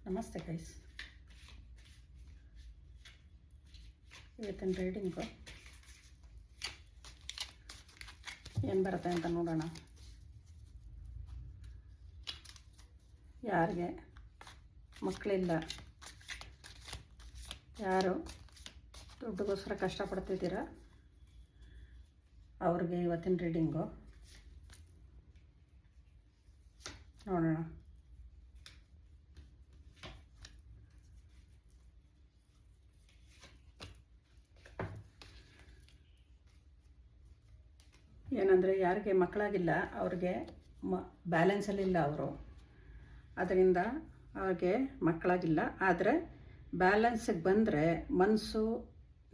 ನಮಸ್ತೆ ಗೈಸ್. ಇವತ್ತಿನ ರೀಡಿಂಗು ಏನು ಬರುತ್ತೆ ಅಂತ ನೋಡೋಣ. ಯಾರಿಗೆ ಮಕ್ಕಳಿಲ್ಲ, ಯಾರು ದುಡ್ಡುಗೋಸ್ಕರ ಕಷ್ಟಪಡ್ತಿದ್ದೀರಾ ಅವ್ರಿಗೆ ಇವತ್ತಿನ ರೀಡಿಂಗು ನೋಡೋಣ. ಏನಂದರೆ ಯಾರಿಗೆ ಮಕ್ಕಳಾಗಿಲ್ಲ ಅವ್ರಿಗೆ ಬ್ಯಾಲೆನ್ಸಲ್ಲಿಲ್ಲ ಅವರು, ಅದರಿಂದ ಅವ್ರಿಗೆ ಮಕ್ಕಳಾಗಿಲ್ಲ. ಆದರೆ ಬ್ಯಾಲೆನ್ಸಿಗೆ ಬಂದರೆ ಮನಸ್ಸು,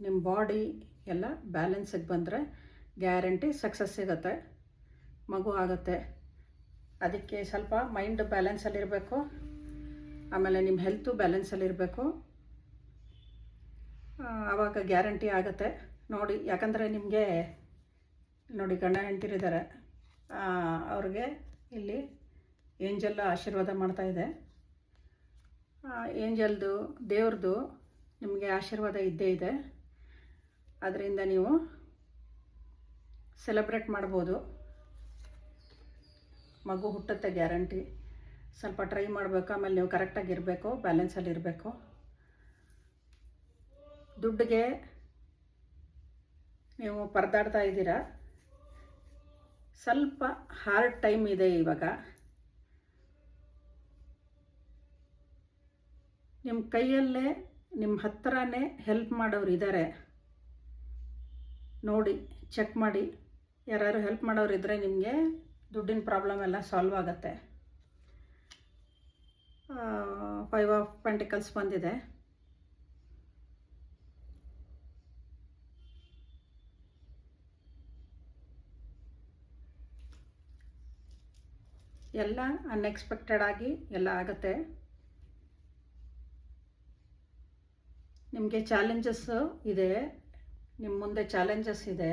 ನಿಮ್ಮ ಬಾಡಿ ಎಲ್ಲ ಬ್ಯಾಲೆನ್ಸಿಗೆ ಬಂದರೆ ಗ್ಯಾರಂಟಿ ಸಕ್ಸಸ್ ಸಿಗುತ್ತೆ, ಮಗು ಆಗುತ್ತೆ. ಅದಕ್ಕೆ ಸ್ವಲ್ಪ ಮೈಂಡ್ ಬ್ಯಾಲೆನ್ಸಲ್ಲಿರಬೇಕು, ಆಮೇಲೆ ನಿಮ್ಮ ಹೆಲ್ತು ಬ್ಯಾಲೆನ್ಸಲ್ಲಿರಬೇಕು, ಆವಾಗ ಗ್ಯಾರಂಟಿ ಆಗುತ್ತೆ ನೋಡಿ. ಯಾಕಂದರೆ ನಿಮಗೆ ನೋಡಿ, ಗಂಡ ಹೆಂಡ್ತಿರಿದ್ದಾರೆ, ಅವ್ರಿಗೆ ಇಲ್ಲಿ ಏಂಜಲ್ ಆಶೀರ್ವಾದ ಮಾಡ್ತಾಯಿದೆ. ಏಂಜಲ್ದು, ದೇವ್ರದ್ದು ನಿಮಗೆ ಆಶೀರ್ವಾದ ಇದ್ದೇ ಇದೆ. ಅದರಿಂದ ನೀವು ಸೆಲೆಬ್ರೇಟ್ ಮಾಡ್ಬೋದು. ಮಗು ಹುಟ್ಟುತ್ತೆ ಗ್ಯಾರಂಟಿ. ಸ್ವಲ್ಪ ಟ್ರೈ ಮಾಡಬೇಕು, ಆಮೇಲೆ ನೀವು ಕರೆಕ್ಟಾಗಿರಬೇಕು, ಬ್ಯಾಲೆನ್ಸಲ್ಲಿರಬೇಕು. ದುಡ್ಡಿಗೆ ನೀವು ಪರದಾಡ್ತಾ ಇದ್ದೀರಾ, ಸ್ವಲ್ಪ ಹಾರ್ಡ್ ಟೈಮ್ ಇದೆ ಇವಾಗ. ನಿಮ್ಮ ಕೈಯಲ್ಲೇ, ನಿಮ್ಮ ಹತ್ತಿರನೇ ಹೆಲ್ಪ್ ಮಾಡೋರು ಇದ್ದಾರೆ ನೋಡಿ, ಚೆಕ್ ಮಾಡಿ. ಯಾರು ಹೆಲ್ಪ್ ಮಾಡೋರು ಇದ್ದರೆ ನಿಮಗೆ ದುಡ್ಡಿನ ಪ್ರಾಬ್ಲಮ್ ಎಲ್ಲ ಸಾಲ್ವ್ ಆಗುತ್ತೆ. 5 ಆಫ್ ಪೆಂಟಿಕಲ್ಸ್ ಬಂದಿದೆ. ಎಲ್ಲ ಅನ್ಎಕ್ಸ್ಪೆಕ್ಟೆಡ್ ಆಗಿ ಎಲ್ಲ ಆಗುತ್ತೆ. ನಿಮಗೆ ಚಾಲೆಂಜಸ್ಸು ಇದೆ, ನಿಮ್ಮ ಮುಂದೆ ಚಾಲೆಂಜಸ್ ಇದೆ.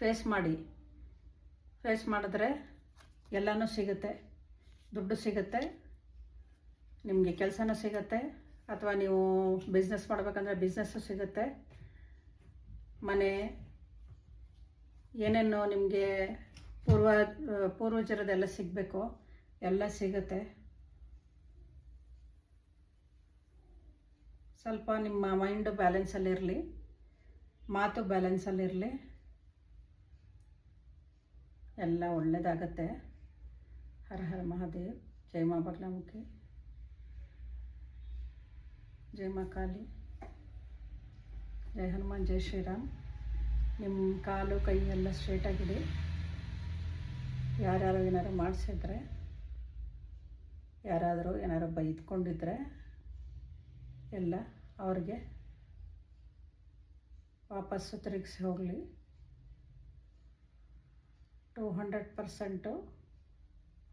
ಫೇಸ್ ಮಾಡಿ. ಫೇಸ್ ಮಾಡಿದ್ರೆ ಎಲ್ಲನೂ ಸಿಗುತ್ತೆ. ದುಡ್ಡು ಸಿಗುತ್ತೆ, ನಿಮಗೆ ಕೆಲಸನೂ ಸಿಗುತ್ತೆ, ಅಥವಾ ನೀವು ಬಿಸ್ನೆಸ್ ಮಾಡಬೇಕಂದ್ರೆ ಬಿಸ್ನೆಸ್ಸು ಸಿಗುತ್ತೆ. ಮನೆ ಏನೇನು ನಿಮಗೆ ಪೂರ್ವಜರದೆಲ್ಲ ಸಿಗಬೇಕು, ಎಲ್ಲ ಸಿಗುತ್ತೆ. ಸ್ವಲ್ಪ ನಿಮ್ಮ ಮೈಂಡು ಬ್ಯಾಲೆನ್ಸಲ್ಲಿರಲಿ, ಮಾತು ಬ್ಯಾಲೆನ್ಸಲ್ಲಿರಲಿ, ಎಲ್ಲ ಒಳ್ಳೆಯದಾಗತ್ತೆ. ಹರ ಹರ ಮಹಾದೇವ್. ಜೈ ಮಾ ಬಗಲಾಮುಖಿ, ಜೈ ಮಾ ಕಾಳಿ, ಜೈ ಹನುಮಾನ್, ಜೈ ಶ್ರೀರಾಮ್. ನಿಮ್ಮ ಕಾಲು ಕೈ ಎಲ್ಲ ಸ್ಟ್ರೇಟಾಗಿದೆ. ಯಾರ್ಯಾರು ಏನಾರು ಮಾಡಿಸಿದ್ರೆ, ಯಾರಾದರೂ ಏನಾರು ಬೈದ್ಕೊಂಡಿದ್ರೆ ಎಲ್ಲ ಅವ್ರಿಗೆ ವಾಪಸ್ಸು ತಿರುಗಿಸಿ ಹೋಗಲಿ. 200%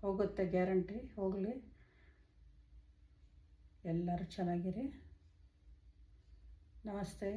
ಹೋಗುತ್ತೆ, ಗ್ಯಾರಂಟಿ ಹೋಗಲಿ. ಎಲ್ಲರೂ ಚೆನ್ನಾಗಿರಿ. ನಮಸ್ತೆ.